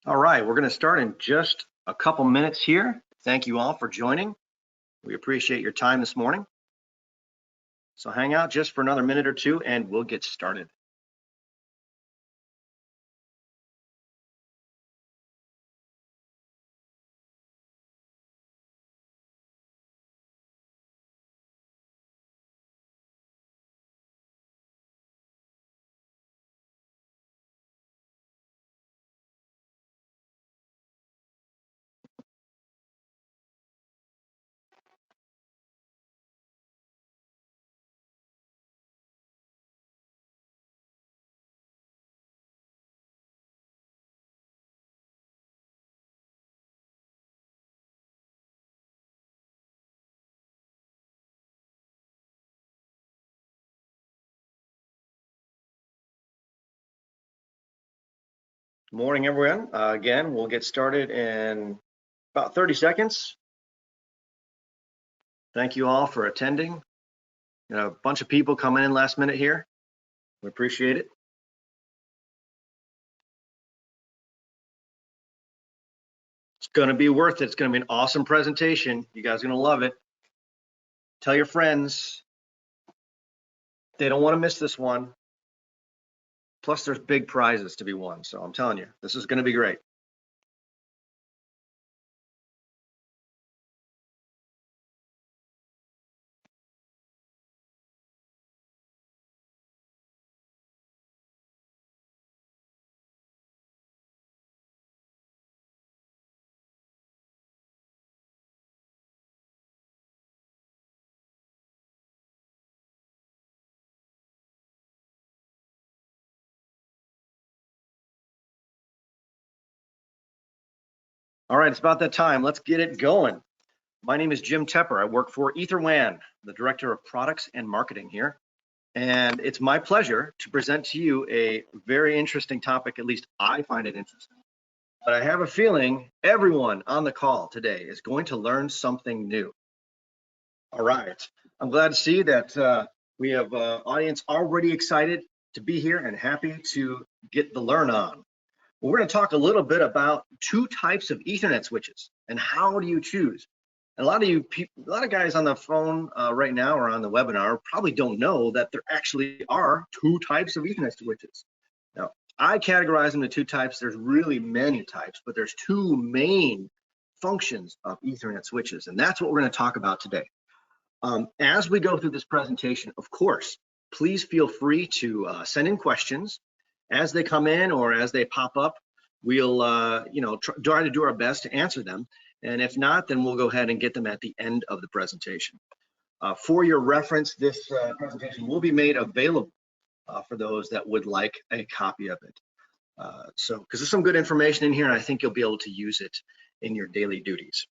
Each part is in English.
All right, we're going to start in just a couple minutes here. Thank you all for joining. We appreciate your time this morning. So hang out just for another minute or two and we'll get started. Morning, everyone. Again, we'll get started in about 30 seconds. Thank you all for attending. A bunch of people coming in last minute here. We appreciate it. It's going to be worth it. It's going to be an awesome presentation. You guys are going to love it. Tell your friends. They don't want to miss this one. Plus, there's big prizes to be won. So I'm telling you, this is going to be great. All right, it's about that time. Let's get it going. My name is Jim Tepper. I work for EtherWAN, the Director of Products and Marketing here. And it's my pleasure to present to you a very interesting topic, at least I find it interesting. But I have a feeling everyone on the call today is going to learn something new. All right, I'm glad to see that we have an audience already excited to be here and happy to get the learn on. We're going to talk a little bit about two types of Ethernet switches and how do you choose. And a lot of guys on the phone right now or on the webinar probably don't know that there actually are two types of Ethernet switches. Now, I categorize them into two types. There's really many types, but there's two main functions of Ethernet switches, and that's what we're going to talk about today. As we go through this presentation, of course, please feel free to send in questions as they come in or as they pop up. We'll try to do our best to answer them, and if not, then we'll go ahead and get them at the end of the presentation. For your reference, this presentation will be made available for those that would like a copy of it. Because there's some good information in here, and I think you'll be able to use it in your daily duties.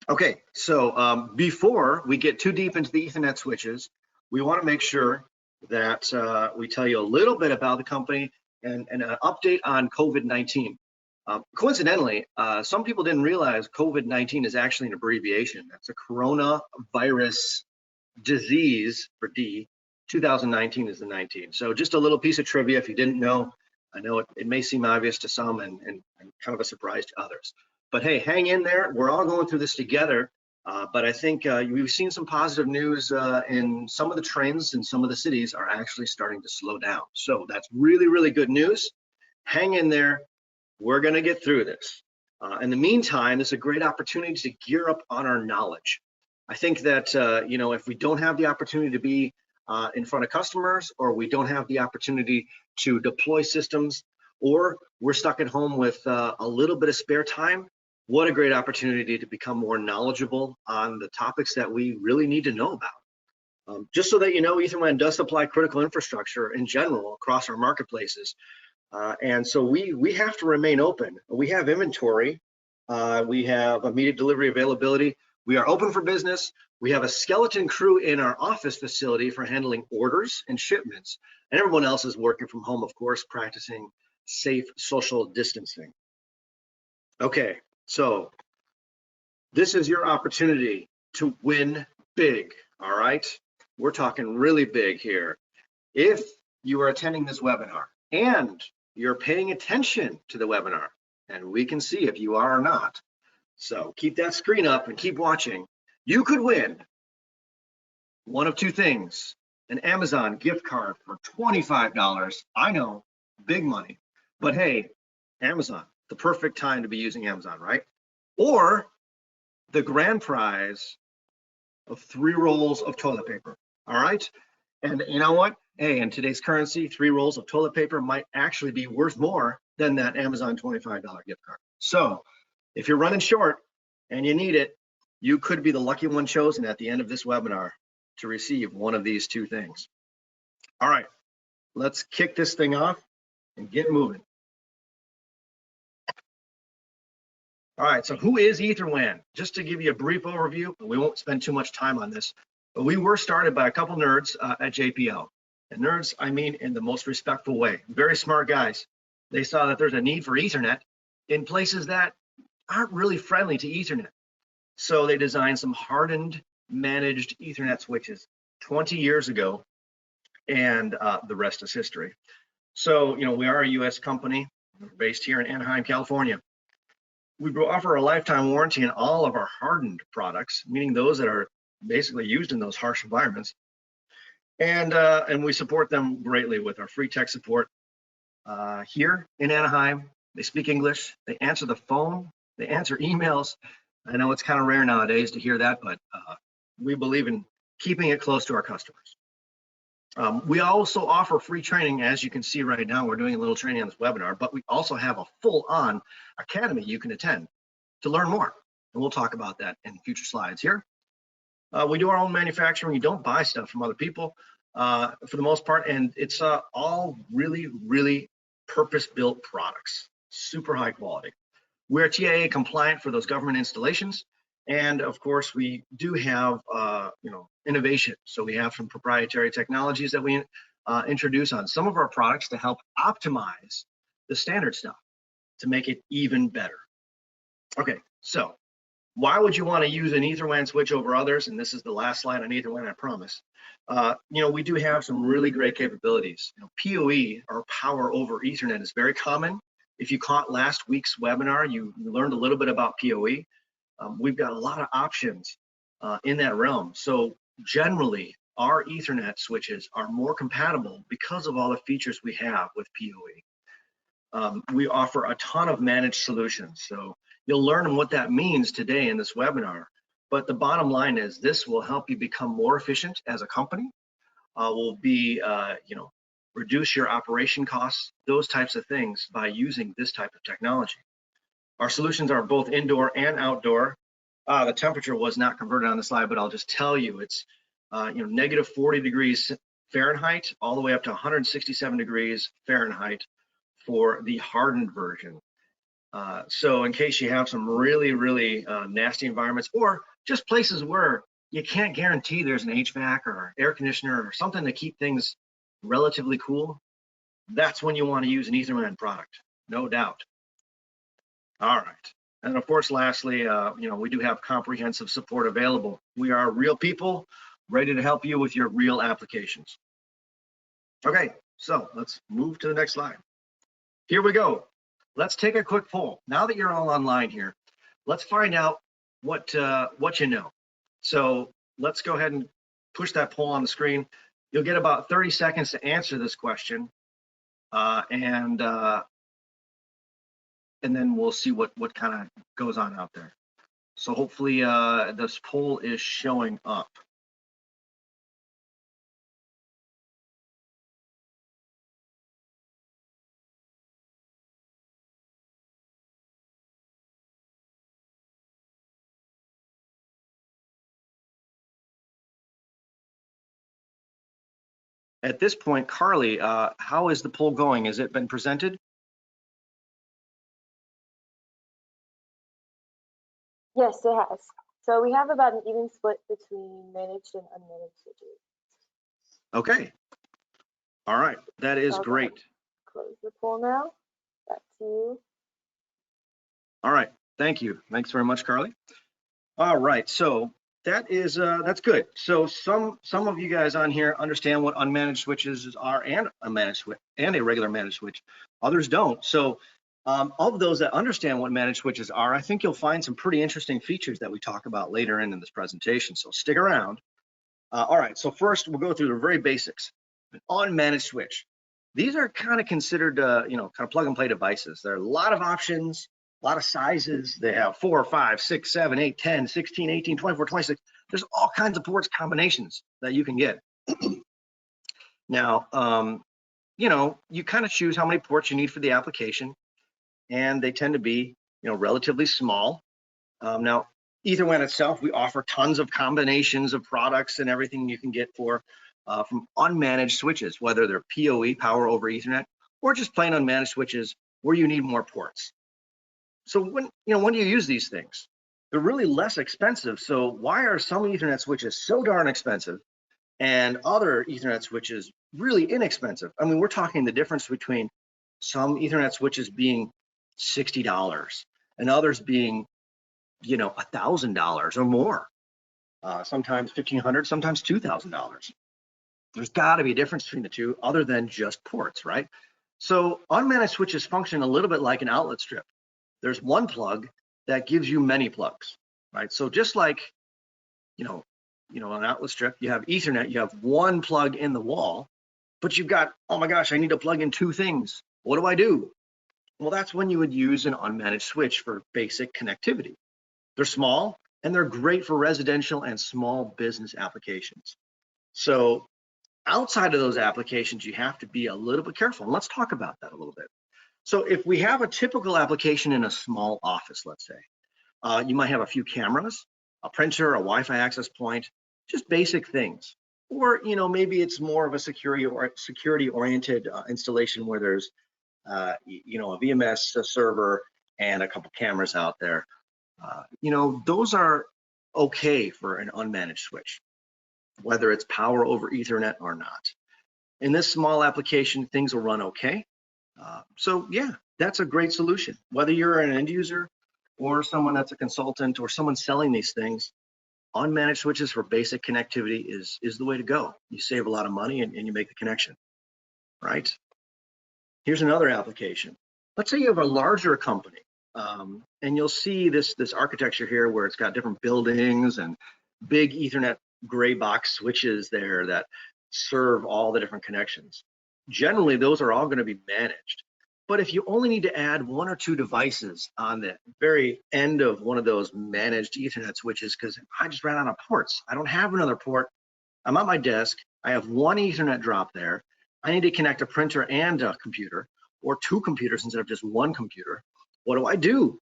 Okay, so before we get too deep into the Ethernet switches, we want to make sure that we tell you a little bit about the company and an update on COVID-19. Coincidentally, some people didn't realize COVID-19 is actually an abbreviation. That's a coronavirus disease, for D. 2019 is the 19. So just a little piece of trivia if you didn't know. I know it may seem obvious to some and kind of a surprise to others. But hey, hang in there. We're all going through this together. But I think we've seen some positive news in some of the trends in some of the cities are actually starting to slow down. So that's really, really good news. Hang in there. We're going to get through this. In the meantime, this is a great opportunity to gear up on our knowledge. I think that, if we don't have the opportunity to be in front of customers, or we don't have the opportunity to deploy systems, or we're stuck at home with a little bit of spare time, what a great opportunity to become more knowledgeable on the topics that we really need to know about. Just so that you know, EtherWAN does supply critical infrastructure in general across our marketplaces. And so we have to remain open. We have inventory. We have immediate delivery availability. We are open for business. We have a skeleton crew in our office facility for handling orders and shipments. And everyone else is working from home, of course, practicing safe social distancing. Okay, so this is your opportunity to win big, all right? We're talking really big here. If you are attending this webinar and you're paying attention to the webinar, and we can see if you are or not. So keep that screen up and keep watching. You could win one of two things: an Amazon gift card for $25. I know, big money, but hey, Amazon, the perfect time to be using Amazon, right? Or the grand prize of 3 rolls of toilet paper. All right. And you know what? Hey, in today's currency, 3 rolls of toilet paper might actually be worth more than that Amazon $25 gift card. So if you're running short and you need it, you could be the lucky one chosen at the end of this webinar to receive one of these two things. All right, let's kick this thing off and get moving. All right, so who is EtherWAN? Just to give you a brief overview, we won't spend too much time on this, but we were started by a couple nerds at JPL. And nerds, I mean in the most respectful way. Very smart guys. They saw that there's a need for Ethernet in places that aren't really friendly to Ethernet. So they designed some hardened managed Ethernet switches 20 years ago, and the rest is history. So, you know, we are a US company. We're based here in Anaheim, California. We offer a lifetime warranty on all of our hardened products, meaning those that are basically used in those harsh environments. And we support them greatly with our free tech support here in Anaheim. They speak English, they answer the phone, they answer emails. I know it's kind of rare nowadays to hear that, but we believe in keeping it close to our customers. We also offer free training. As you can see right now, we're doing a little training on this webinar, but we also have a full-on academy you can attend to learn more. And we'll talk about that in future slides here. We do our own manufacturing. You don't buy stuff from other people for the most part, and it's all really, really purpose-built products, super high quality. We're TIA compliant for those government installations. And of course, we do have, you know, innovation. So we have some proprietary technologies that we introduce on some of our products to help optimize the standard stuff to make it even better. Okay, so why would you want to use an EtherWAN switch over others? And this is the last slide on EtherWAN, I promise. You know, we do have some really great capabilities. You know, PoE, or power over Ethernet, is very common. If you caught last week's webinar, you learned a little bit about PoE. We've got a lot of options in that realm. So generally, our Ethernet switches are more compatible because of all the features we have with PoE. We offer a ton of managed solutions. So you'll learn what that means today in this webinar. But the bottom line is this will help you become more efficient as a company. Will be, you know, reduce your operation costs, those types of things by using this type of technology. Our solutions are both indoor and outdoor. The temperature was not converted on the slide, but I'll just tell you it's you know, -40 degrees Fahrenheit all the way up to 167 degrees Fahrenheit for the hardened version. So in case you have some really, really nasty environments, or just places where you can't guarantee there's an HVAC or air conditioner or something to keep things relatively cool, that's when you want to use an EtherWAN product, no doubt. All right. And of course, lastly, you know, we do have comprehensive support available. We are real people ready to help you with your real applications. Okay, so let's move to the next slide. Here we go. Let's take a quick poll. Now that you're all online here, let's find out what you know. So let's go ahead and push that poll on the screen. You'll get about 30 seconds to answer this question, and then we'll see what kind of goes on out there. So hopefully this poll is showing up. At this point, Carly, how is the poll going? Has it been presented? Yes, it has. So we have about an even split between managed and unmanaged switches. Okay. All right, that is great. Close the poll now. Back to you. All right, thank you. Thanks very much, Carly. All right, so that is that's good. So some of you guys on here understand what unmanaged switches are and a managed switch and a regular managed switch. Others don't. So Of those that understand what managed switches are, I think you'll find some pretty interesting features that we talk about later in this presentation, so stick around. All right, so first we'll go through the very basics. An unmanaged switch. These are kind of considered, kind of plug and play devices. There are a lot of options, a lot of sizes. They have 4, 5, 6, 7, 8, 10, 16, 18, 24, 26. There's all kinds of ports combinations that you can get. Now, you kind of choose how many ports you need for the application, and they tend to be, relatively small. Now, EtherWAN itself, we offer tons of combinations of products and everything you can get from unmanaged switches, whether they're PoE, Power over Ethernet, or just plain unmanaged switches where you need more ports. So when do you use these things? They're really less expensive. So why are some Ethernet switches so darn expensive and other Ethernet switches really inexpensive? I mean, we're talking the difference between some Ethernet switches being $60 and others being, $1,000 or more. Sometimes $1,500, sometimes $2,000. There's got to be a difference between the two other than just ports, right? So unmanaged switches function a little bit like an outlet strip. There's one plug that gives you many plugs, right? So just like, an outlet strip, you have Ethernet, you have one plug in the wall, but you've got, oh my gosh, I need to plug in two things. What do I do? Well, that's when you would use an unmanaged switch for basic connectivity. They're small and they're great for residential and small business applications. So outside of those applications, you have to be a little bit careful. And let's talk about that a little bit. So if we have a typical application in a small office, let's say, you might have a few cameras, a printer, a Wi-Fi access point, just basic things. Or, maybe it's more of a security-oriented installation where there's, a VMS server and a couple cameras out there. Those are okay for an unmanaged switch, whether it's Power over Ethernet or not. In this small application, things will run okay. So yeah, that's a great solution. Whether you're an end user or someone that's a consultant or someone selling these things, unmanaged switches for basic connectivity is the way to go. You save a lot of money and you make the connection, right? Here's another application. Let's say you have a larger company, and you'll see this architecture here where it's got different buildings and big Ethernet gray box switches there that serve all the different connections. Generally, those are all going to be managed. But if you only need to add one or two devices on the very end of one of those managed Ethernet switches, because I just ran out of ports, I don't have another port, I'm at my desk, I have one Ethernet drop there, I need to connect a printer and a computer, or two computers instead of just one computer. What do?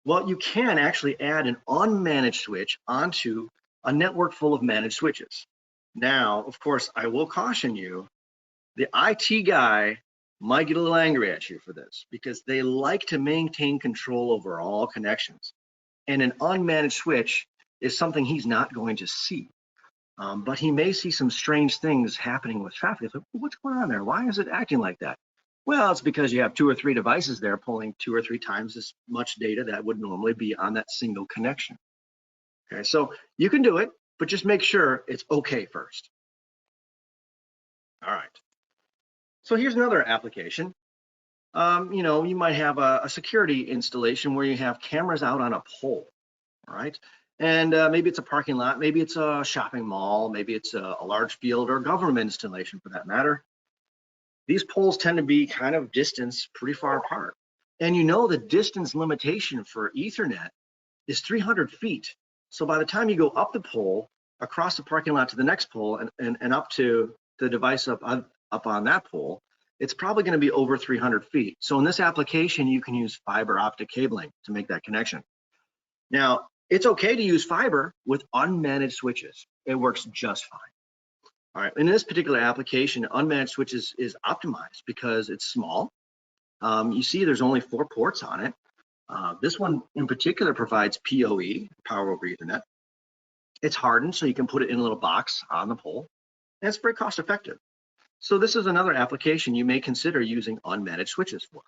Well, you can actually add an unmanaged switch onto a network full of managed switches. Now, of course, I will caution you, the IT guy might get a little angry at you for this because they like to maintain control over all connections. And an unmanaged switch is something he's not going to see. But he may see some strange things happening with traffic. Like, what's going on there? Why is it acting like that? Well, it's because you have 2 or 3 devices there pulling 2 or 3 times as much data that would normally be on that single connection. Okay, so you can do it, but just make sure it's okay first. All right. So here's another application. You might have a security installation where you have cameras out on a pole, all right? And maybe it's a parking lot, maybe it's a shopping mall, maybe it's a large field or government installation for that matter. These poles tend to be kind of distanced pretty far apart. And the distance limitation for Ethernet is 300 feet. So by the time you go up the pole, across the parking lot to the next pole and up to the device up on that pole, it's probably going to be over 300 feet. So in this application, you can use fiber optic cabling to make that connection. Now, it's okay to use fiber with unmanaged switches. It works just fine. All right, in this particular application, unmanaged switches is optimized because it's small. You see there's only 4 ports on it. This one in particular provides PoE, Power over Ethernet. It's hardened, so you can put it in a little box on the pole, and it's very cost effective. So this is another application you may consider using unmanaged switches for.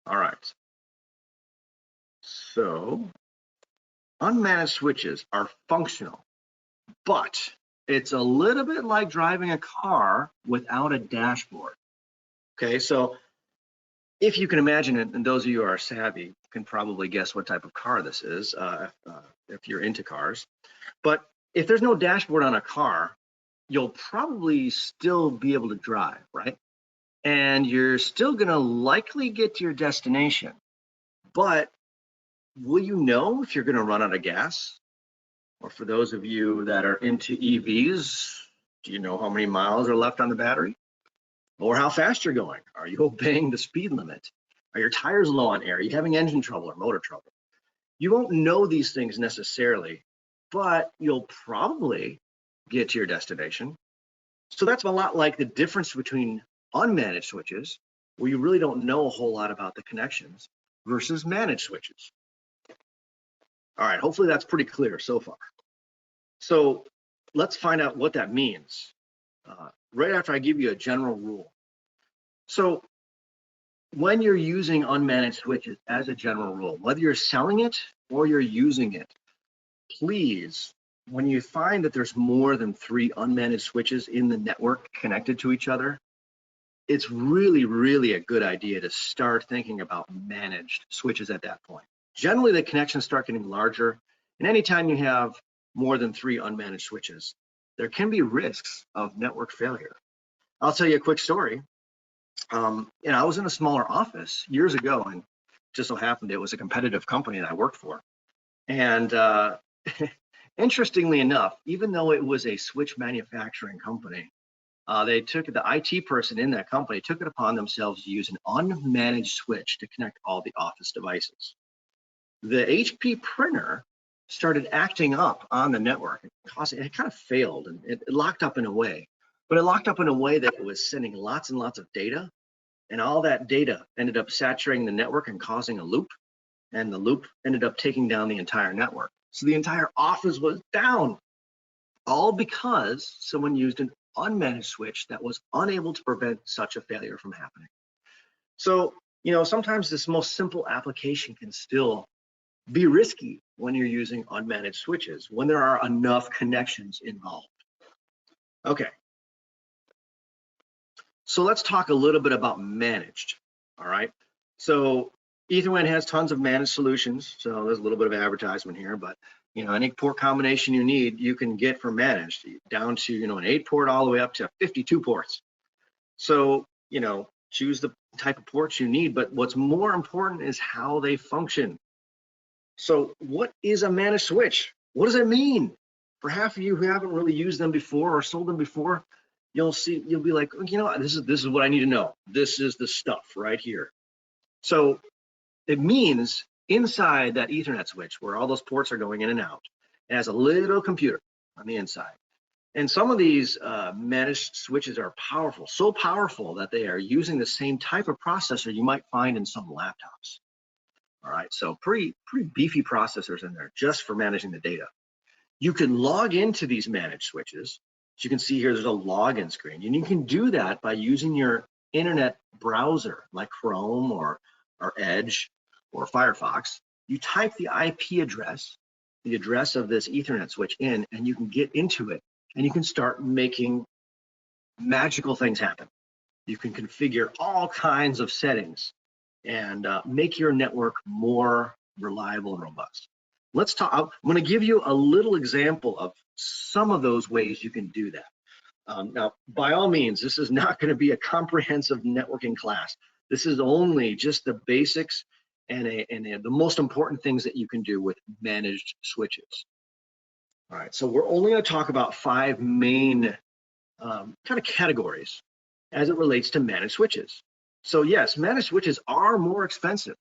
All right. So unmanaged switches are functional, but it's a little bit like driving a car without a dashboard. Okay, so if you can imagine it, and those of you who are savvy can probably guess what type of car this is, if you're into cars. But if there's no dashboard on a car, you'll probably still be able to drive, right? And you're still gonna likely get to your destination. But will you know if you're gonna run out of gas? Or for those of you that are into EVs, do you know how many miles are left on the battery? Or how fast you're going? Are you obeying the speed limit? Are your tires low on air? Are you having engine trouble or motor trouble? You won't know these things necessarily, but you'll probably get to your destination. So that's a lot like the difference between unmanaged switches, where you really don't know a whole lot about the connections, versus managed switches. All right, hopefully that's pretty clear so far. So let's find out what that means right after I give you a general rule. So when you're using unmanaged switches as a general rule, whether you're selling it or you're using it, please, when you find that there's more than 3 unmanaged switches in the network connected to each other, it's really, really a good idea to start thinking about managed switches at that point. Generally, the connections start getting larger, and anytime you have more than 3 unmanaged switches, there can be risks of network failure. I'll tell you a quick story. I was in a smaller office years ago, and just so happened it was a competitive company that I worked for. And interestingly enough, even though it was a switch manufacturing company, they took the IT person in that company took it upon themselves to use an unmanaged switch to connect all the office devices. The HP printer started acting up on the network. It kind of failed, and it locked up in a way. But it locked up in a way that it was sending lots and lots of data, and all that data ended up saturating the network and causing a loop, and the loop ended up taking down the entire network. So the entire office was down, all because someone used an unmanaged switch that was unable to prevent such a failure from happening. So, sometimes this most simple application can still be risky when you're using unmanaged switches, when there are enough connections involved. Okay. So let's talk a little bit about managed, all right? So EtherWAN has tons of managed solutions, so there's a little bit of advertisement here, but any port combination you need, you can get from managed, down to an 8-port all the way up to 52 ports. So choose the type of ports you need, but what's more important is how they function. So what is a managed switch? What does it mean? For half of you who haven't really used them before or sold them before, you'll be like, this is what I need to know. This is the stuff right here. So it means inside that Ethernet switch, where all those ports are going in and out, it has a little computer on the inside. And some of these managed switches are powerful, so powerful that they are using the same type of processor you might find in some laptops. All right, so pretty beefy processors in there just for managing the data. You can log into these managed switches. As you can see here, there's a login screen, and you can do that by using your internet browser like Chrome or Edge or Firefox. You type the IP address, the address of this Ethernet switch in, and you can get into it, and you can start making magical things happen. You can configure all kinds of settings and make your network more reliable and robust. Let's talk. I'm going to give you a little example of some of those ways you can do that. Now, by all means, this is not going to be a comprehensive networking class. This is only just the basics and the most important things that you can do with managed switches. All right, so we're only going to talk about 5 main kind of categories as it relates to managed switches. So yes, managed switches are more expensive,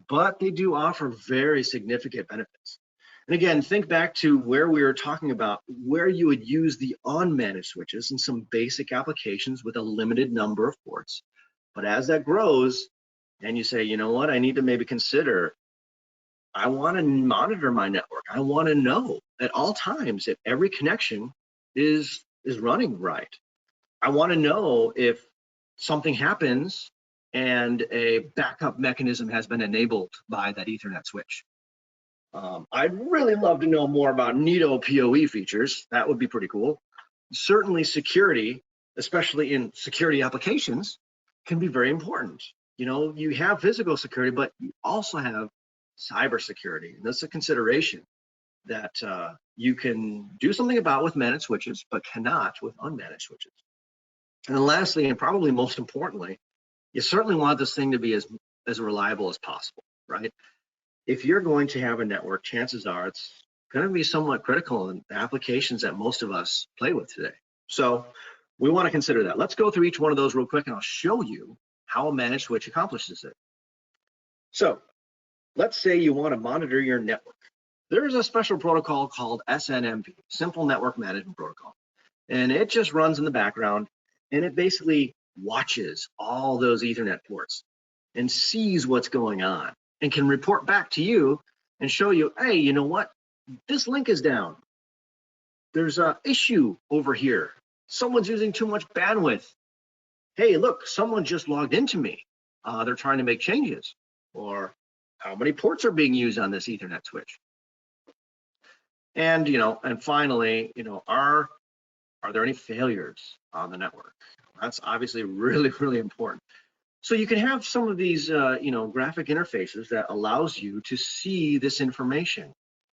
but they do offer very significant benefits. And again, think back to where we were talking about where you would use the unmanaged switches in some basic applications with a limited number of ports. But as that grows and you say, you know what, I need to maybe consider, I want to monitor my network. I want to know at all times if every connection is running right. I want to know if something happens and a backup mechanism has been enabled by that Ethernet switch. I'd really love to know more about NITO PoE features. That would be pretty cool. Certainly security, especially in security applications, can be very important. You know, you have physical security, but you also have cybersecurity. And that's a consideration that you can do something about with managed switches, but cannot with unmanaged switches. And then lastly, and probably most importantly, you certainly want this thing to be as reliable as possible, right? If you're going to have a network, chances are it's going to be somewhat critical in the applications that most of us play with today. So we want to consider that. Let's go through each one of those real quick, and I'll show you how a managed switch accomplishes it. So let's say you want to monitor your network. There is a special protocol called SNMP, Simple Network Management Protocol, and it just runs in the background, and it basically watches all those Ethernet ports and sees what's going on and can report back to you and show you, hey, you know what? This link is down. There's an issue over here. Someone's using too much bandwidth. Hey, look, someone just logged into me. They're trying to make changes. Or how many ports are being used on this Ethernet switch? And, and finally, are there any failures on the network? That's obviously really, really important. So you can have some of these, graphic interfaces that allows you to see this information.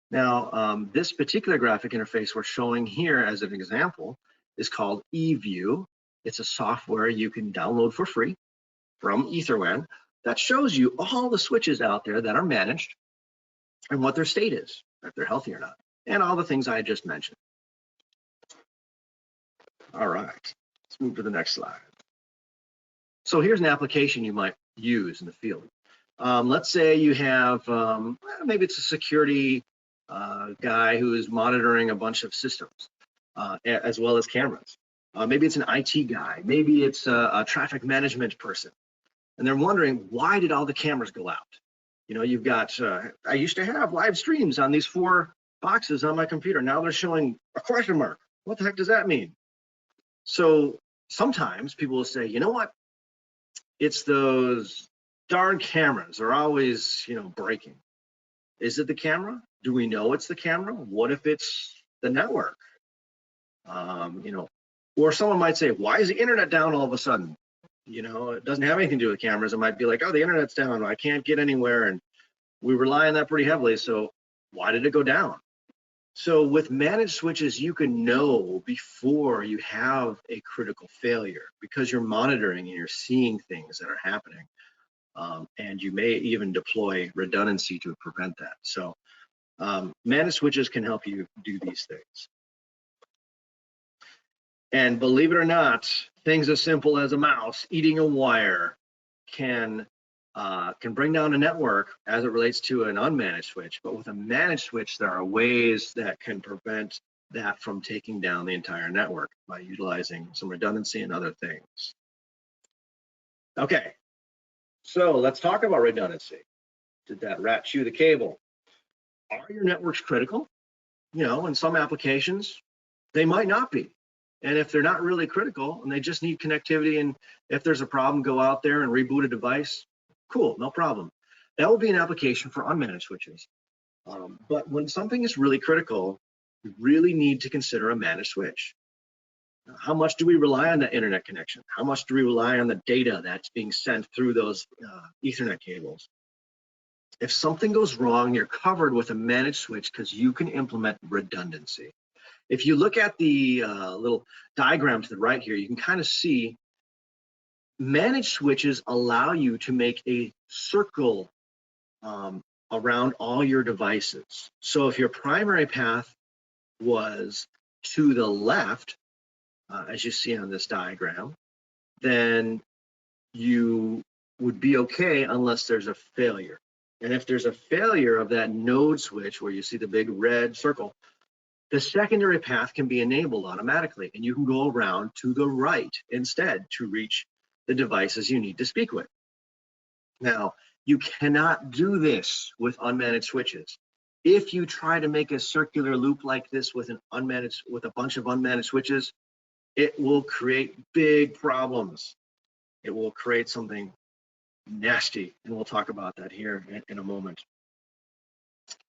Now, this particular graphic interface we're showing here as an example is called eView. It's a software you can download for free from EtherWAN that shows you all the switches out there that are managed and what their state is, if they're healthy or not, and all the things I just mentioned. All right, let's move to the next slide. So here's an application you might use in the field. Let's say you have, maybe it's a security guy who is monitoring a bunch of systems, as well as cameras. Maybe it's an IT guy, maybe it's a traffic management person. And they're wondering, why did all the cameras go out? You've got, I used to have live streams on these 4 boxes on my computer. Now they're showing a question mark. What the heck does that mean? So sometimes people will say, you know what? It's those darn cameras. They're always, breaking. Is it the camera? Do we know it's the camera? What if it's the network? Or someone might say, why is the internet down all of a sudden? It doesn't have anything to do with cameras. It might be like, oh, the internet's down. I can't get anywhere. And we rely on that pretty heavily. So why did it go down? So with managed switches, you can know before you have a critical failure because you're monitoring and you're seeing things that are happening. And you may even deploy redundancy to prevent that. So managed switches can help you do these things. And believe it or not, things as simple as a mouse eating a wire can bring down a network as it relates to an unmanaged switch. But with a managed switch, there are ways that can prevent that from taking down the entire network by utilizing some redundancy and other things. Okay, so let's talk about redundancy. Did that rat chew the cable? Are your networks critical? In some applications, they might not be. And if they're not really critical and they just need connectivity, and if there's a problem, go out there and reboot a device, cool, no problem. That will be an application for unmanaged switches. But when something is really critical, we really need to consider a managed switch. How much do we rely on that internet connection? How much do we rely on the data that's being sent through those Ethernet cables? If something goes wrong, you're covered with a managed switch because you can implement redundancy. If you look at the little diagram to the right here, you can kind of see managed switches allow you to make a circle around all your devices. So if your primary path was to the left, as you see on this diagram, then you would be okay unless there's a failure. And if there's a failure of that node switch where you see the big red circle, the secondary path can be enabled automatically, and you can go around to the right instead to reach the devices you need to speak with. Now, you cannot do this with unmanaged switches. If you try to make a circular loop like this with a bunch of unmanaged switches, it will create big problems. It will create something nasty, and we'll talk about that here in a moment.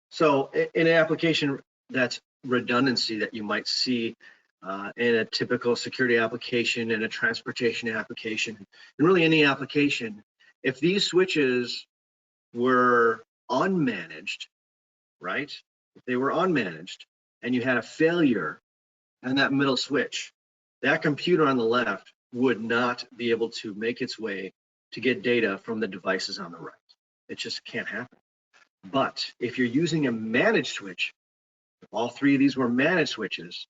So in an application that's redundancy that you might see in a typical security application, in a transportation application, and really any application, if these switches were unmanaged, right? If they were unmanaged and you had a failure in that middle switch, that computer on the left would not be able to make its way to get data from the devices on the right. It just can't happen. But if you're using a managed switch, if all three of these were managed switches,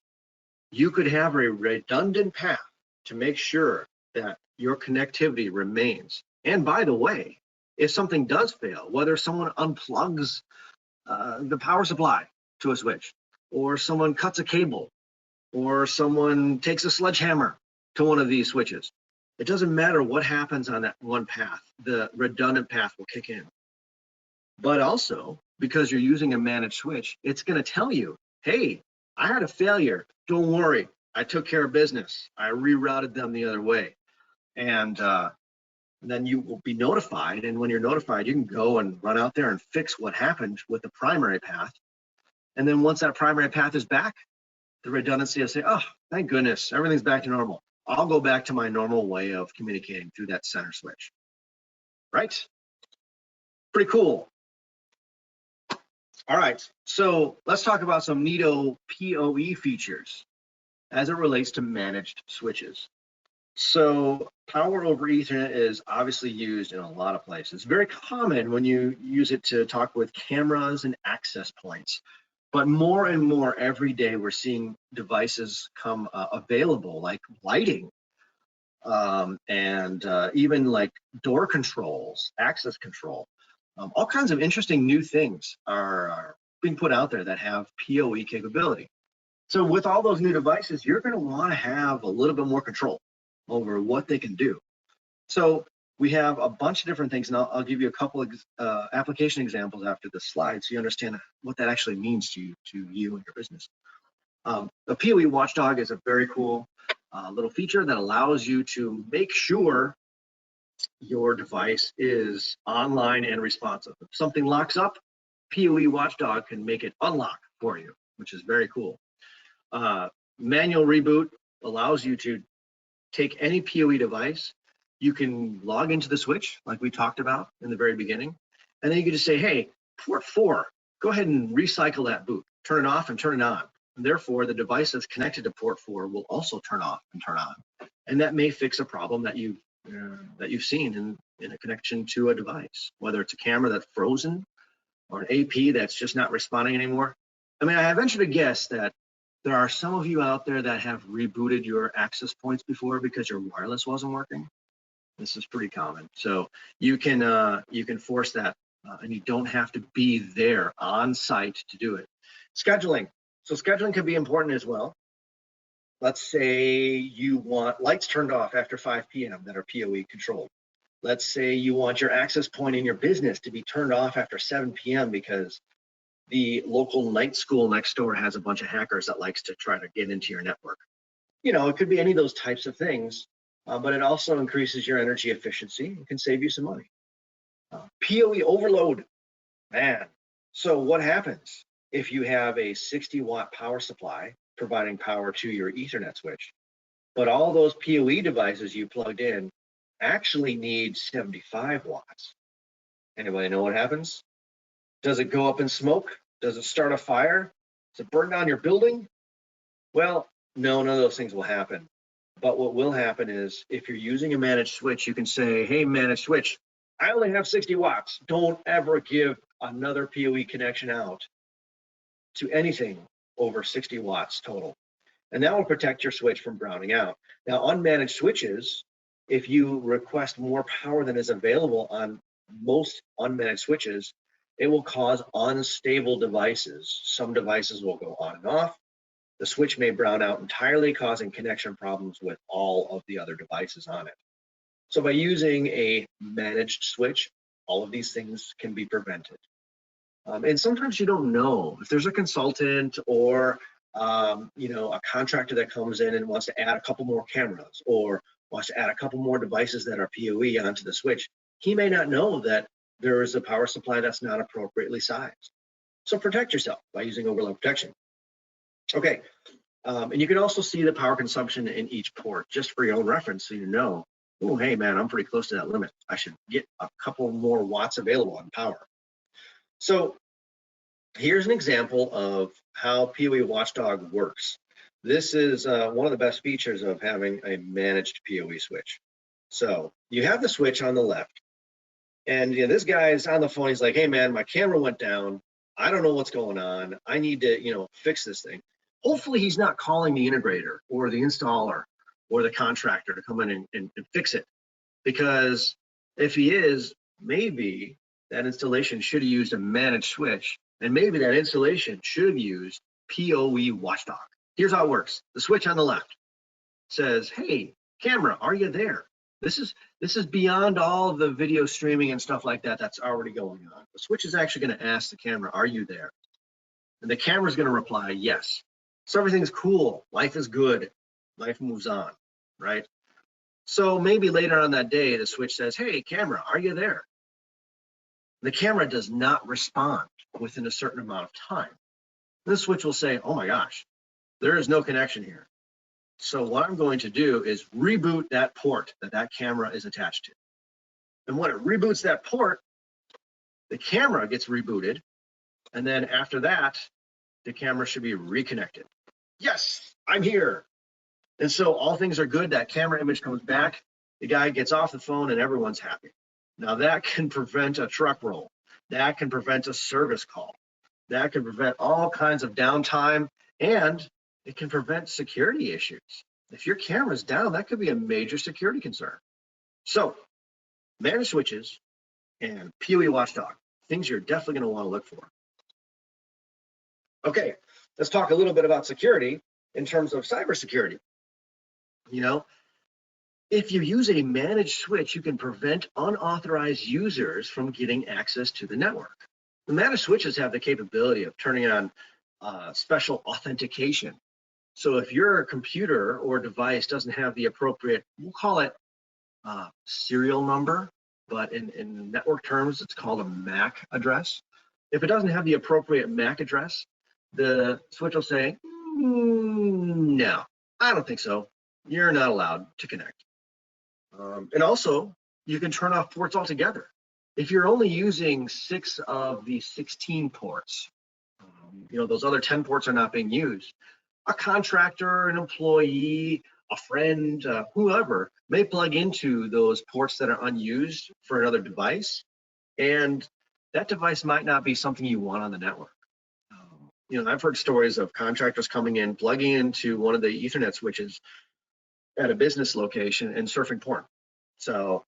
you could have a redundant path to make sure that your connectivity remains. And by the way, if something does fail, whether someone unplugs the power supply to a switch, or someone cuts a cable, or someone takes a sledgehammer to one of these switches, it doesn't matter what happens on that one path, the redundant path will kick in. But also, because you're using a managed switch, it's going to tell you, hey, I had a failure. Don't worry. I took care of business. I rerouted them the other way. And then you will be notified. And when you're notified, you can go and run out there and fix what happened with the primary path. And then once that primary path is back, the redundancy will say, oh, thank goodness, everything's back to normal. I'll go back to my normal way of communicating through that center switch. Right? Pretty cool. All right, so let's talk about some neato PoE features as it relates to managed switches. So power over Ethernet is obviously used in a lot of places. It's very common when you use it to talk with cameras and access points. But more and more every day, we're seeing devices come available, like lighting, and even like door controls, access control. All kinds of interesting new things are being put out there that have PoE capability. So with all those new devices, you're going to want to have a little bit more control over what they can do. So we have a bunch of different things, and I'll give you a couple of application examples after this slide so you understand what that actually means to you and your business. The PoE Watchdog is a very cool little feature that allows you to make sure your device is online and responsive. If something locks up, PoE Watchdog can make it unlock for you, which is very cool. Manual reboot allows you to take any PoE device. You can log into the switch like we talked about in the very beginning, and then you can just say, hey, port 4, go ahead and recycle that boot, turn it off and turn it on. And therefore, the device that's connected to port 4 will also turn off and turn on. And that may fix a problem that you've seen in a connection to a device, whether it's a camera that's frozen or an AP that's just not responding anymore. I mean, I venture to guess that there are some of you out there that have rebooted your access points before because your wireless wasn't working. This is pretty common. So you can force that, and you don't have to be there on site to do it. Scheduling. So scheduling can be important as well. Let's say you want lights turned off after 5 p.m. that are PoE controlled. Let's say you want your access point in your business to be turned off after 7 p.m. because the local night school next door has a bunch of hackers that likes to try to get into your network. You know, it could be any of those types of things, but it also increases your energy efficiency and can save you some money. PoE overload, man. So what happens if you have a 60-watt power supply providing power to your Ethernet switch, but all those PoE devices you plugged in actually need 75 watts? Anybody know what happens? Does it go up in smoke? Does it start a fire? Does it burn down your building? Well, no, none of those things will happen. But what will happen is if you're using a managed switch, you can say, hey, managed switch, I only have 60 watts. Don't ever give another PoE connection out to anything over 60 watts total. And that will protect your switch from browning out. Now, unmanaged switches, if you request more power than is available on most unmanaged switches, it will cause unstable devices. Some devices will go on and off. The switch may brown out entirely, causing connection problems with all of the other devices on it. So by using a managed switch, all of these things can be prevented. And sometimes you don't know if there's a consultant or a contractor that comes in and wants to add a couple more cameras or wants to add a couple more devices that are PoE onto the switch. He may not know that there is a power supply that's not appropriately sized. So protect yourself by using overload protection. Okay, And you can also see the power consumption in each port, just for your own reference, so you know, oh, hey man, I'm pretty close to that limit. I should get a couple more watts available on power. So here's an example of how PoE Watchdog works. This is one of the best features of having a managed PoE switch. So you have the switch on the left, and this guy's on the phone. He's like, hey man, my camera went down. I don't know what's going on. I need to, fix this thing. Hopefully he's not calling the integrator or the installer or the contractor to come in and fix it. Because if he is, maybe that installation should have used a managed switch, and maybe that installation should have used PoE Watchdog. Here's how it works. The switch on the left says, hey, camera, are you there? This is beyond all of the video streaming and stuff like that that's already going on. The switch is actually going to ask the camera, are you there? And the camera is going to reply, yes. So everything's cool. Life is good. Life moves on, right? So maybe later on that day, the switch says, hey, camera, are you there? The camera does not respond within a certain amount of time. The switch will say, oh my gosh, there is no connection here. So what I'm going to do is reboot that port that camera is attached to. And when it reboots that port, the camera gets rebooted. And then after that, the camera should be reconnected. Yes, I'm here. And so all things are good. That camera image comes back. The guy gets off the phone and everyone's happy. Now that can prevent a truck roll. That can prevent a service call. That can prevent all kinds of downtime, and it can prevent security issues. If your camera's down, that could be a major security concern. So managed switches and PoE Watchdog, things you're definitely going to want to look for. Okay, let's talk a little bit about security in terms of cybersecurity. If you use a managed switch, you can prevent unauthorized users from getting access to the network. The managed switches have the capability of turning on special authentication. So if your computer or device doesn't have the appropriate, we'll call it serial number, but in network terms, it's called a MAC address. If it doesn't have the appropriate MAC address, the switch will say, no, I don't think so. You're not allowed to connect. And also, you can turn off ports altogether. If you're only using 6 of the 16 ports, those other 10 ports are not being used, a contractor, an employee, a friend, whoever may plug into those ports that are unused for another device, and that device might not be something you want on the network. I've heard stories of contractors coming in, plugging into one of the Ethernet switches at a business location and surfing porn. So,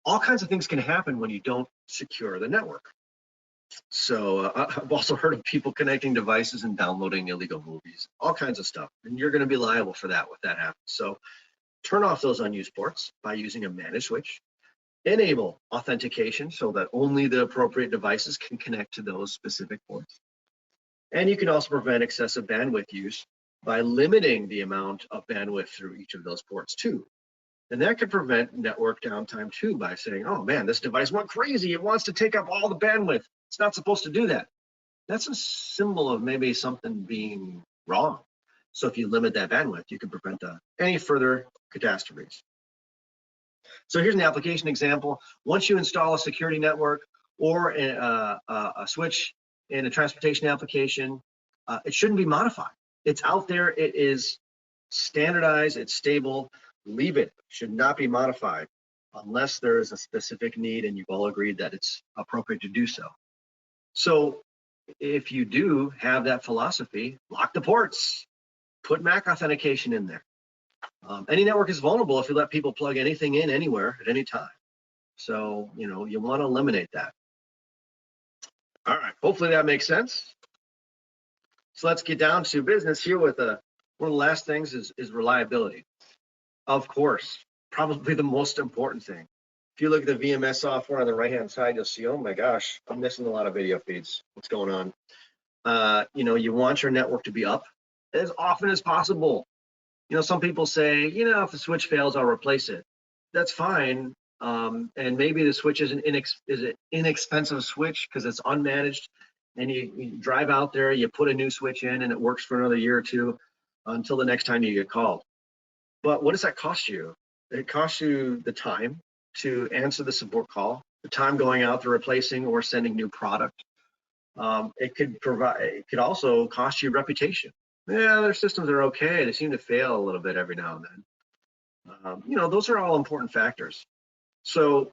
all kinds of things can happen when you don't secure the network. So I've also heard of people connecting devices and downloading illegal movies, all kinds of stuff. And you're going to be liable for that if that happens. So turn off those unused ports by using a managed switch. Enable authentication so that only the appropriate devices can connect to those specific ports. And you can also prevent excessive bandwidth use by limiting the amount of bandwidth through each of those ports too. And that could prevent network downtime too by saying, oh man, this device went crazy. It wants to take up all the bandwidth. It's not supposed to do that. That's a symbol of maybe something being wrong. So if you limit that bandwidth, you can prevent any further catastrophes. So here's an application example. Once you install a security network or a switch in a transportation application, it shouldn't be modified. It's out there, it is standardized, it's stable. Leave it, should not be modified unless there is a specific need and you've all agreed that it's appropriate to do so. So if you do have that philosophy, lock the ports, put MAC authentication in there. Any network is vulnerable if you let people plug anything in anywhere at any time. So, you want to eliminate that. All right, hopefully that makes sense. So let's get down to business here with one of the last things is reliability. Of course, probably the most important thing. If you look at the VMS software on the right-hand side, you'll see, oh my gosh, I'm missing a lot of video feeds. What's going on? You want your network to be up as often as possible. Some people say, if the switch fails, I'll replace it. That's fine. And maybe the switch is an inexpensive switch because it's unmanaged, and you drive out there, you put a new switch in and it works for another year or two. until the next time you get called. But what does that cost you? It costs you the time to answer the support call, the time going out to replacing or sending new product. It could also cost you reputation. Yeah, their systems are okay. They seem to fail a little bit every now and then. You know, those are all important factors. So,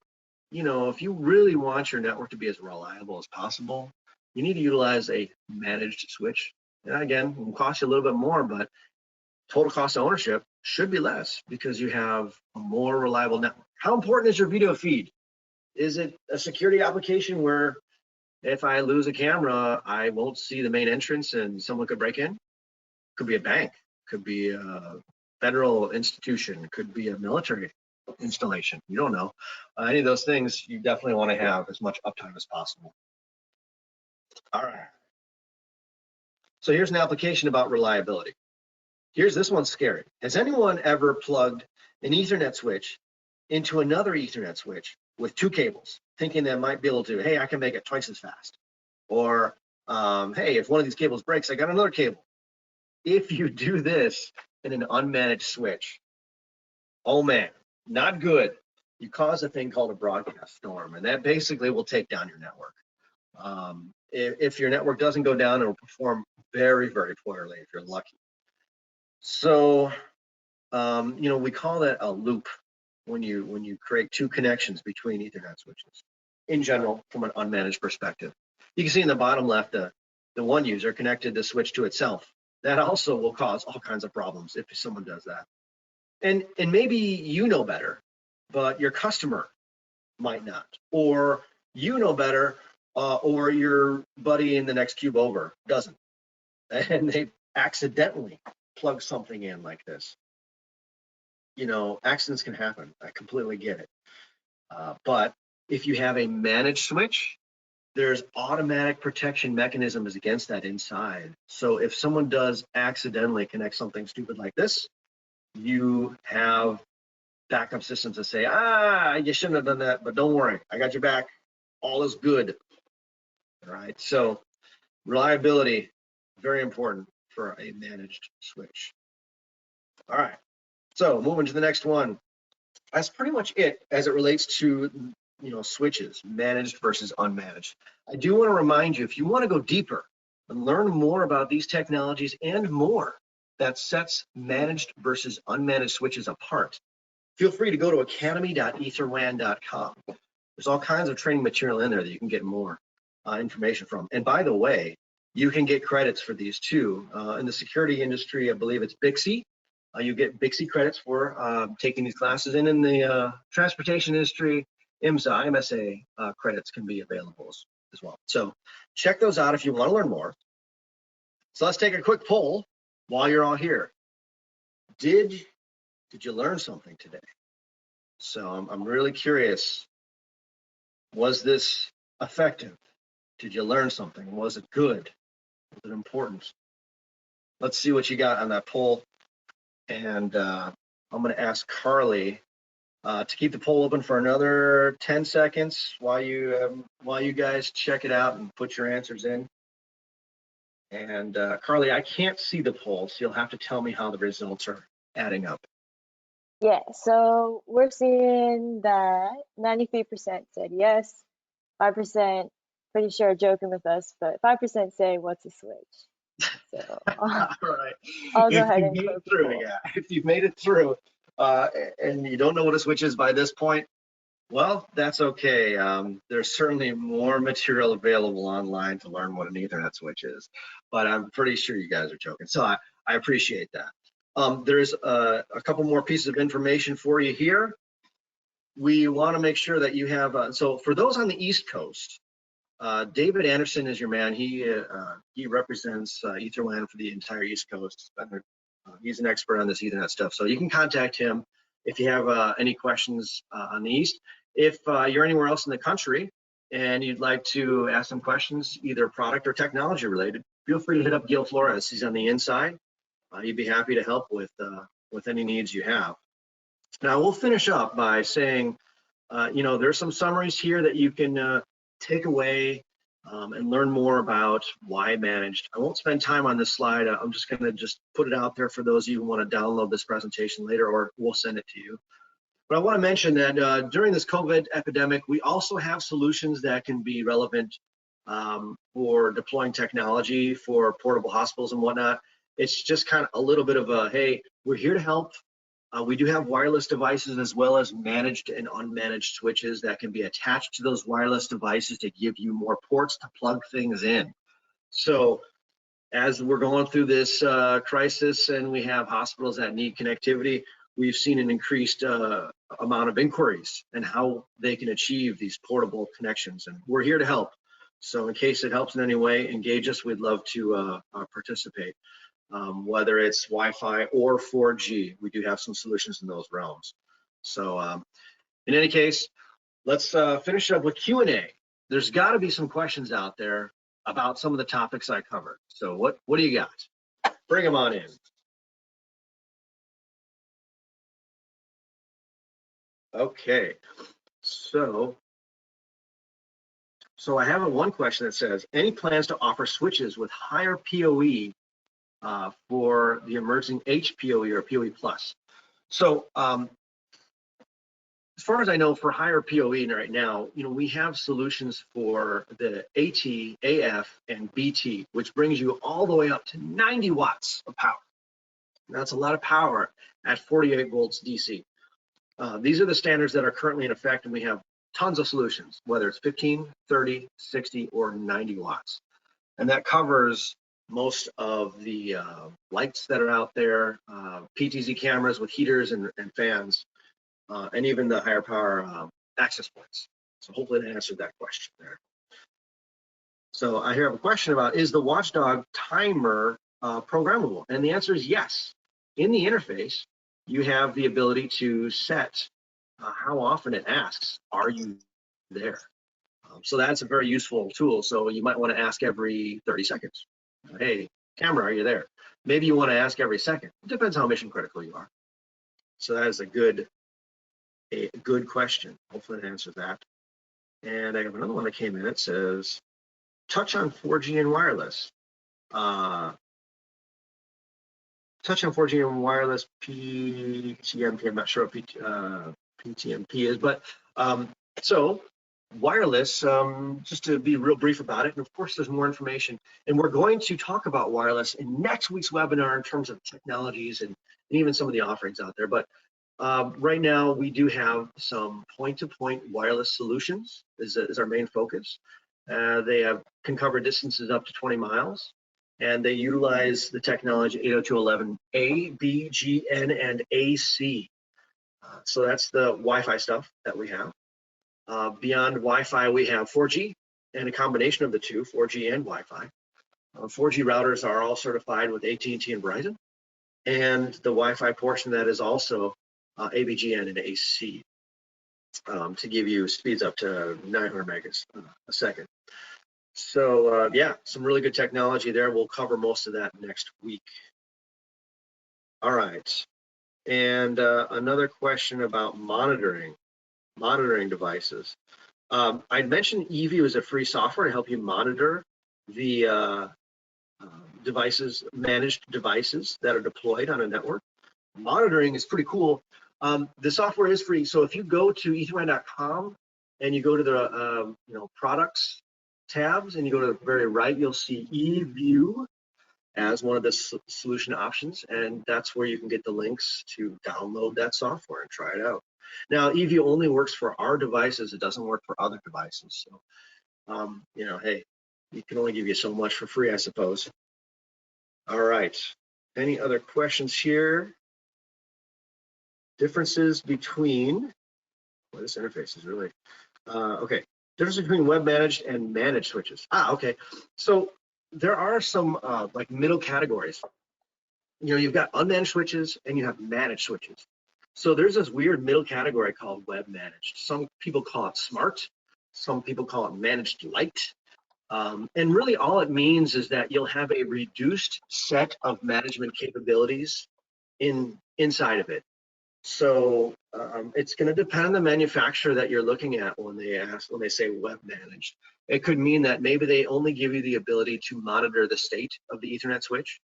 you know, if you really want your network to be as reliable as possible, you need to utilize a managed switch. And again, it will cost you a little bit more, but total cost of ownership should be less because you have a more reliable network. How important is your video feed? Is it a security application where if I lose a camera, I won't see the main entrance and someone could break in? Could be a bank, could be a federal institution, could be a military installation. You don't know. Any of those things, you definitely want to have as much uptime as possible. All right. So here's an application about reliability. Here's this one scary. Has anyone ever plugged an Ethernet switch into another Ethernet switch with two cables, thinking that might be able to, hey, I can make it twice as fast? Or, hey, if one of these cables breaks, I got another cable. If you do this in an unmanaged switch, oh man, not good. You cause a thing called a broadcast storm, and that basically will take down your network. If your network doesn't go down, it will perform very, very poorly if you're lucky. So, you know, we call that a loop when you create two connections between Ethernet switches. In general, from an unmanaged perspective, you can see in the bottom left the one user connected the switch to itself. That also will cause all kinds of problems if someone does that. And maybe you know better, but your customer might not, or you know better, or your buddy in the next cube over doesn't, and they accidentally plug something in like this. You know, accidents can happen. I completely get it. But if you have a managed switch, there's automatic protection mechanisms against that inside. So if someone does accidentally connect something stupid like this, you have backup systems that say, you shouldn't have done that, but don't worry, I got your back. All is good. All right. So reliability, very important for a managed switch. All right. So moving to the next one. That's pretty much it as it relates to, you know, switches, managed versus unmanaged. I do want to remind you, if you want to go deeper and learn more about these technologies and more that sets managed versus unmanaged switches apart, feel free to go to academy.etherwan.com. There's all kinds of training material in there that you can get more information from. And by the way, you can get credits for these too. In the security industry, I believe it's Bixby. You get Bixby credits for taking these classes. And in the transportation industry, IMSA credits can be available as well. So check those out if you want to learn more. So let's take a quick poll while you're all here. Did you learn something today? So I'm really curious. Was this effective? Did you learn something? Was it good? Was it important? Let's see what you got on that poll. And I'm going to ask Carly to keep the poll open for another 10 seconds while you guys check it out and put your answers in. And Carly, I can't see the poll, so you'll have to tell me how the results are adding up. Yeah, so we're seeing that 93% said yes, 5% pretty sure joking with us, but 5% say what's a switch. So All right. I'll go ahead and made close it the through, poll. yeah. If you've made it through and you don't know what a switch is by this point, well, that's okay. There's certainly more material available online to learn what an Ethernet switch is, but I'm pretty sure you guys are joking. So I appreciate that. There's a couple more pieces of information for you here. We want to make sure that you have, so for those on the East Coast, David Anderson is your man. He represents EtherWAN for the entire East Coast. He's an expert on this Ethernet stuff. So you can contact him if you have any questions on the East. If you're anywhere else in the country and you'd like to ask some questions, either product or technology related, feel free to hit up Gil Flores. He's on the inside. He'd be happy to help with any needs you have. Now we'll finish up by saying, you know, there's some summaries here that you can take away and learn more about why managed. I won't spend time on this slide. I'm just going to put it out there for those of you who want to download this presentation later, or we'll send it to you. But I want to mention that during this COVID epidemic, we also have solutions that can be relevant for deploying technology for portable hospitals and whatnot. It's just kind of a little bit of a, hey, we're here to help. We do have wireless devices as well as managed and unmanaged switches that can be attached to those wireless devices to give you more ports to plug things in. So as we're going through this crisis and we have hospitals that need connectivity, we've seen an increased amount of inquiries and how they can achieve these portable connections. And we're here to help. So in case it helps in any way, engage us. We'd love to participate. Whether it's Wi-Fi or 4G, we do have some solutions in those realms. So in any case, let's finish up with Q&A. There's got to be some questions out there about some of the topics I covered. So what do you got? Bring them on in. Okay, so I have one question that says, any plans to offer switches with higher PoE for the emerging HPoE or PoE plus? So as far as I know, for higher PoE right now, we have solutions for the AT, AF, and BT, which brings you all the way up to 90 watts of power. That's a lot of power at 48 volts DC. These are the standards that are currently in effect, and we have tons of solutions, whether it's 15, 30, 60, or 90 watts. And that covers most of the lights that are out there, PTZ cameras with heaters and fans, and even the higher power access points. So hopefully that answered that question there. So I have a question about, is the Watchdog timer programmable? And the answer is yes. In the interface, you have the ability to set how often it asks, are you there? So that's a very useful tool. So you might want to ask every 30 seconds. Hey, camera, are you there? Maybe you want to ask every second. It depends how mission critical you are. So that is a good question. Hopefully it answers that. And I have another one that came in. It says, touch on 4G and wireless. Touch on 4G and wireless PTMP. I'm not sure what PTMP is, but so wireless, just to be real brief about it, and of course there's more information, and we're going to talk about wireless in next week's webinar in terms of technologies and even some of the offerings out there. But right now we do have some point-to-point wireless solutions is our main focus. They can cover distances up to 20 miles. And they utilize the technology 802.11a, b, g, n, and ac. So that's the Wi-Fi stuff that we have. Beyond Wi-Fi, we have 4G and a combination of the two, 4G and Wi-Fi. 4G routers are all certified with AT&T and Verizon. And the Wi-Fi portion that is also ABGN and AC to give you speeds up to 900 megas a second. So yeah, some really good technology there. We'll cover most of that next week. All right, and another question about monitoring devices. I mentioned eView is a free software to help you monitor the devices, managed devices that are deployed on a network. Monitoring is pretty cool. The software is free, so if you go to EtherWAN.com and you go to the products tabs and you go to the very right, you'll see eView as one of the solution options, and that's where you can get the links to download that software and try it out. Now, eView only works for our devices; it doesn't work for other devices. So, hey, you can only give you so much for free, I suppose. All right. Any other questions here? Differences between this interface is really okay. Difference between web managed and managed switches. Okay. So there are some like middle categories. You've got unmanaged switches and you have managed switches. So there's this weird middle category called web managed. Some people call it smart. Some people call it managed light. And really all it means is that you'll have a reduced set of management capabilities inside of it. So it's going to depend on the manufacturer that you're looking at when they say web managed. It could mean that maybe they only give you the ability to monitor the state of the Ethernet switch,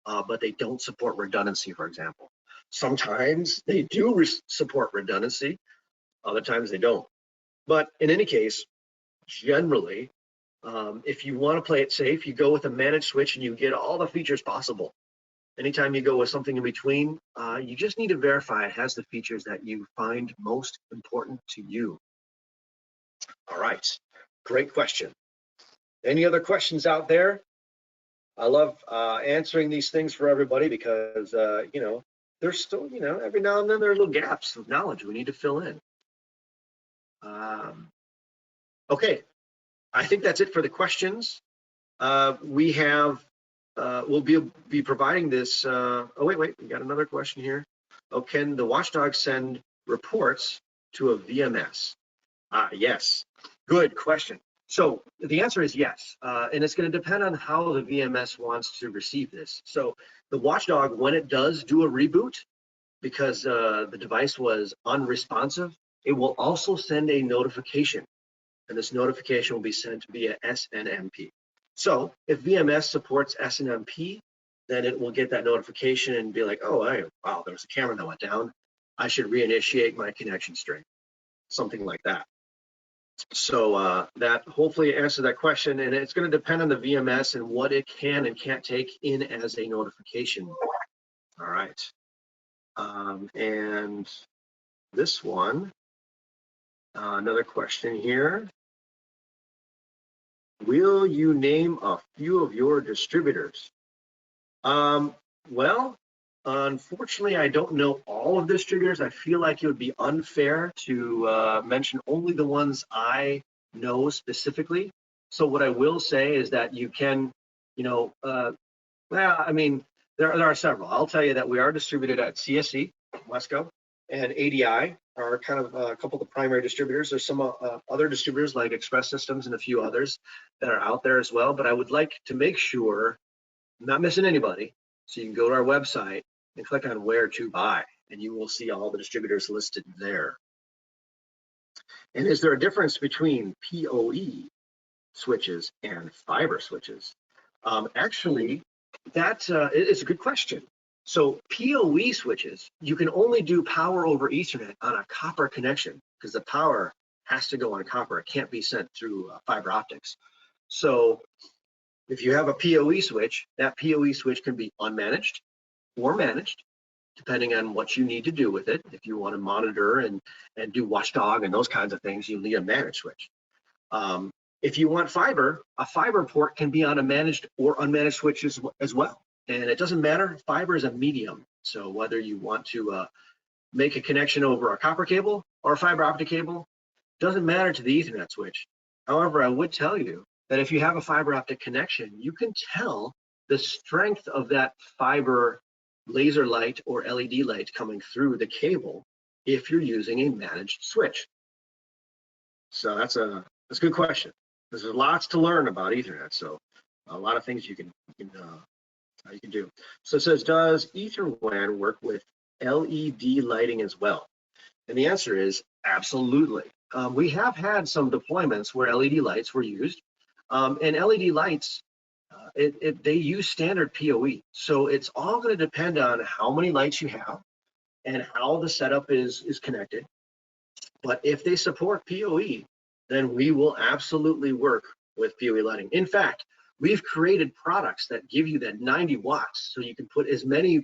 but they don't support redundancy, for example. Sometimes they do support redundancy, other times they don't. But in any case, generally, if you want to play it safe, you go with a managed switch and you get all the features possible. Anytime you go with something in between, you just need to verify it has the features that you find most important to you. All right, great question. Any other questions out there? I love answering these things for everybody because, you know, there's still, you know, every now and then there are little gaps of knowledge we need to fill in. Okay, I think that's it for the questions. We have, we'll be providing this, oh, wait, we got another question here. Oh, can the Watchdog send reports to a VMS? Yes, good question. So the answer is yes, and it's going to depend on how the VMS wants to receive this. So the Watchdog, when it does do a reboot, because the device was unresponsive, it will also send a notification, and this notification will be sent via SNMP. So if VMS supports SNMP, then it will get that notification and be like, oh, hey, wow, there was a camera that went down. I should reinitiate my connection string, something like that. So that hopefully answered that question, and it's going to depend on the VMS and what it can and can't take in as a notification. All right. And this one, another question here. Will you name a few of your distributors? Well, unfortunately, I don't know all of the distributors. I feel like it would be unfair to mention only the ones I know specifically. So what I will say is that you can, you know, well, I mean, there are several. I'll tell you that we are distributed at CSC, Wesco, and ADI are kind of a couple of the primary distributors. There's some other distributors like Express Systems and a few others that are out there as well. But I would like to make sure I'm not missing anybody. So you can go to our website and click on where to buy, and you will see all the distributors listed there. And is there a difference between PoE switches and fiber switches? Actually, that is a good question. So PoE switches, you can only do power over Ethernet on a copper connection because the power has to go on copper. It can't be sent through fiber optics. So if you have a PoE switch, that PoE switch can be unmanaged or managed, depending on what you need to do with it. If you want to monitor and do Watchdog and those kinds of things, you'll need a managed switch. If you want fiber, a fiber port can be on a managed or unmanaged switch as well. And it doesn't matter, fiber is a medium. So whether you want to make a connection over a copper cable or a fiber optic cable, doesn't matter to the Ethernet switch. However, I would tell you that if you have a fiber optic connection, you can tell the strength of that fiber laser light or LED light coming through the cable if you're using a managed switch. So that's a good question. There's lots to learn about Ethernet, so a lot of things you can do. So it says, does EtherWAN work with LED lighting as well? And the answer is absolutely. We have had some deployments where LED lights were used, and LED lights, they use standard PoE. So it's all going to depend on how many lights you have and how the setup is connected. But if they support PoE, then we will absolutely work with PoE lighting. In fact, we've created products that give you that 90 watts, so you can put as many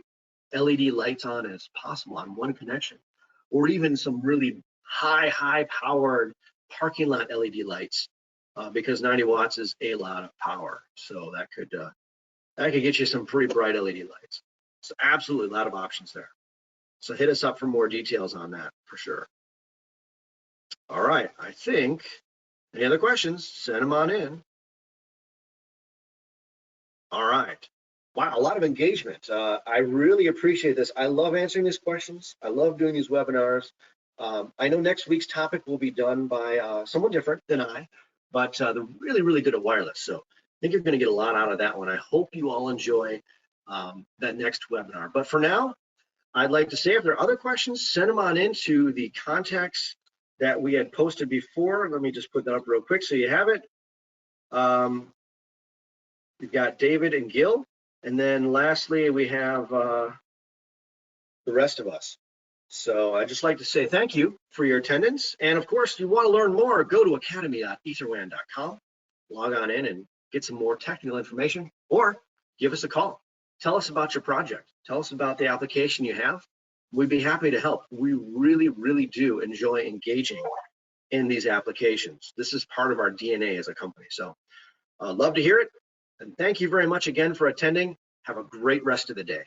LED lights on as possible on one connection, or even some really high powered parking lot LED lights, because 90 watts is a lot of power. So that could get you some pretty bright LED lights. So absolutely a lot of options there. So hit us up for more details on that for sure. All right, I think, any other questions, send them on in. All right. Wow, a lot of engagement. I really appreciate this. I love answering these questions. I love doing these webinars. I know next week's topic will be done by someone different than I, but they're really good at wireless. So I think you're going to get a lot out of that one. I hope you all enjoy that next webinar. But for now, I'd like to say if there are other questions, send them on into the contacts that we had posted before. Let me just put that up real quick so you have it. We've got David and Gil, and then lastly, we have the rest of us. So I'd just like to say thank you for your attendance. And of course, if you want to learn more, go to academy.etherwan.com, log on in and get some more technical information, or give us a call. Tell us about your project. Tell us about the application you have. We'd be happy to help. We really, really do enjoy engaging in these applications. This is part of our DNA as a company. So love to hear it. And thank you very much again for attending. Have a great rest of the day.